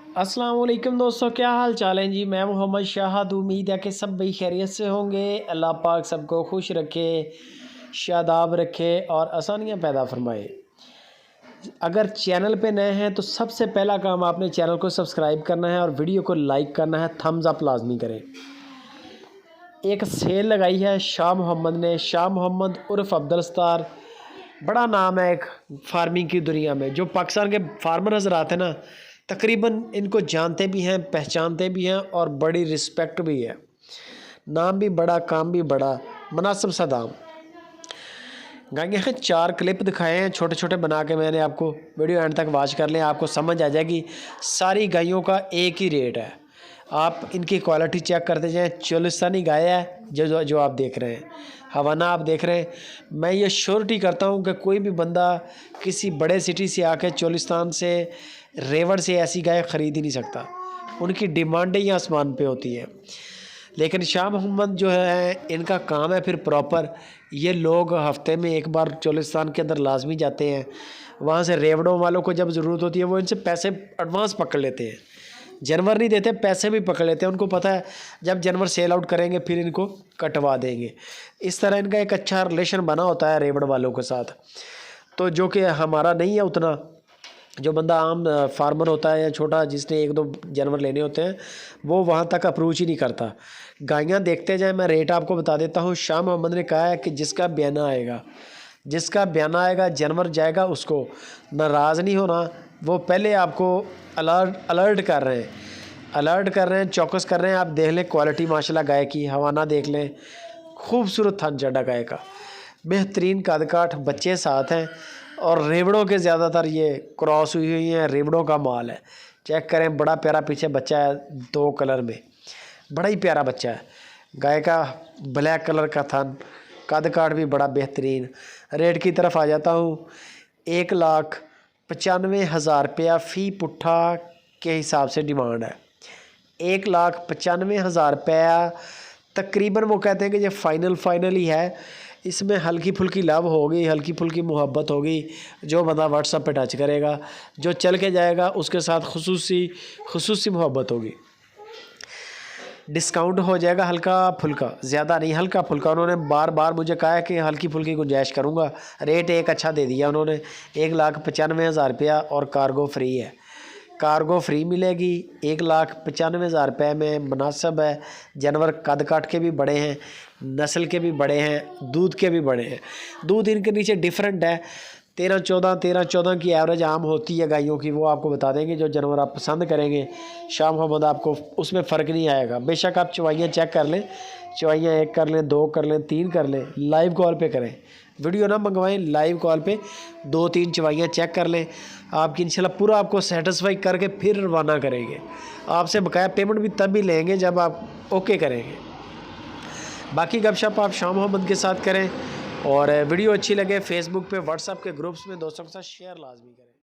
अस्सलाम वालेकुम दोस्तों, क्या हाल चाल है जी। मैं मोहम्मद शाहद। उम्मीद है कि सब भाई खैरियत से होंगे। अल्लाह पाक सबको खुश रखे, शादाब रखे और आसानियाँ पैदा फरमाए। अगर चैनल पे नए हैं तो सबसे पहला काम आपने चैनल को सब्सक्राइब करना है और वीडियो को लाइक करना है, थम्स अप लाजमी करें। एक सेल लगाई है शाह मोहम्मद ने। शाह मोहम्मद उर्फ अब्दुल सत्तार, बड़ा नाम है एक फार्मिंग की दुनिया में। जो पाकिस्तान के फार्मर नज़र आते हैं ना, तकरीबन इनको जानते भी हैं, पहचानते भी हैं और बड़ी रिस्पेक्ट भी है। नाम भी बड़ा, काम भी बड़ा, मुनासिब सा दाम। गाइयाँ हैं, 4 क्लिप दिखाए हैं छोटे छोटे बना के मैंने आपको। वीडियो एंड तक वॉच कर लें, आपको समझ आ जाएगी। सारी गायों का एक ही रेट है। आप इनकी क्वालिटी चेक करते जाएँ। चोलिस्तानी गाय है जो आप देख रहे हैं, हवाना आप देख रहे हैं। मैं ये श्योरिटी करता हूँ कि कोई भी बंदा किसी बड़े सिटी से आके चोलिस्तान से, रेवड़ से ऐसी गाय ख़रीद ही नहीं सकता। उनकी डिमांडें ही आसमान पे होती हैं। लेकिन शाह मोहम्मद जो है, इनका काम है फिर प्रॉपर। ये लोग हफ्ते में एक बार चोलिस्तान के अंदर लाजमी जाते हैं। वहाँ से रेवड़ों वालों को जब ज़रूरत होती है वो इनसे पैसे एडवांस पकड़ लेते हैं। जानवर नहीं देते, पैसे भी पकड़ लेते हैं। उनको पता है जब जानवर सेल आउट करेंगे फिर इनको कटवा देंगे। इस तरह इनका एक अच्छा रिलेशन बना होता है रेवड़ वालों के साथ। तो जो कि हमारा नहीं है उतना। जो बंदा आम फार्मर होता है या छोटा, जिसने 1-2 जानवर लेने होते हैं, वो वहाँ तक अप्रोच ही नहीं करता। गायें देखते जाए, मैं रेट आपको बता देता हूँ। शाह मोहम्मद ने कहा है कि जिसका बयाना आएगा जानवर जाएगा, उसको नाराज़ नहीं होना। वो पहले आपको अलर्ट कर रहे हैं, चौकस कर रहे हैं। आप देख लें क्वालिटी माशाल्लाह गाय की, हवाना देख लें, खूबसूरत थन चढ़ा गाय का, बेहतरीन कद काठ, बच्चे साथ हैं। और रेवड़ों के ज़्यादातर ये क्रॉस हुई हैं, रेवड़ों का माल है। चेक करें, बड़ा प्यारा पीछे बच्चा है 2 कलर में, बड़ा ही प्यारा बच्चा है। गाय का ब्लैक कलर का थन, कद काठ भी बड़ा बेहतरीन। रेट की तरफ आ जाता हूँ। 1,95,000 रुपया फ़ी पुट्ठा के हिसाब से डिमांड है। 1,95,000 रुपया तकरीबन। वो कहते हैं कि ये फ़ाइनल ही है। इसमें हल्की फुल्की लव होगी, हल्की फुल्की मोहब्बत होगी। जो बंदा व्हाट्सएप पे टच करेगा, जो चल के जाएगा, उसके साथ खुसूसी मोहब्बत होगी। डिस्काउंट हो जाएगा हल्का फुल्का, ज़्यादा नहीं, हल्का फुल्का। उन्होंने बार बार मुझे कहा है कि हल्की फुल्की गुंजाइश करूँगा। रेट एक अच्छा दे दिया उन्होंने, 1,95,000 रुपया और कार्गो फ्री है। कार्गो फ्री मिलेगी 1,95,000 रुपये में। मुनासिब है। जानवर कद काट के भी बड़े हैं, नस्ल के भी बड़े हैं, दूध के भी बड़े हैं। दूध इनके नीचे डिफरेंट है। 13-14 की एवरेज आम होती है गायों की। वो आपको बता देंगे। जो जानवर आप पसंद करेंगे शाह मोहम्मद, आपको उसमें फ़र्क नहीं आएगा। बेशक आप चवाइयाँ चेक कर लें, चवाइयाँ 1 कर लें, 2 कर लें, 3 कर लें। लाइव कॉल पे करें, वीडियो ना मंगवाएं, लाइव कॉल पे 2-3 चवाइयाँ चेक कर लें। आपकी इंशाल्लाह पूरा आपको सेटिस्फाई करके फिर रवाना करेंगे। आपसे बकाया पेमेंट भी तब भी लेंगे जब आप ओके करेंगे। बाकी गपशप आप शाह मोहम्मद के साथ करें। और वीडियो अच्छी लगे फेसबुक पे, व्हाट्सएप के ग्रुप्स में दोस्तों के साथ शेयर लाजमी करें।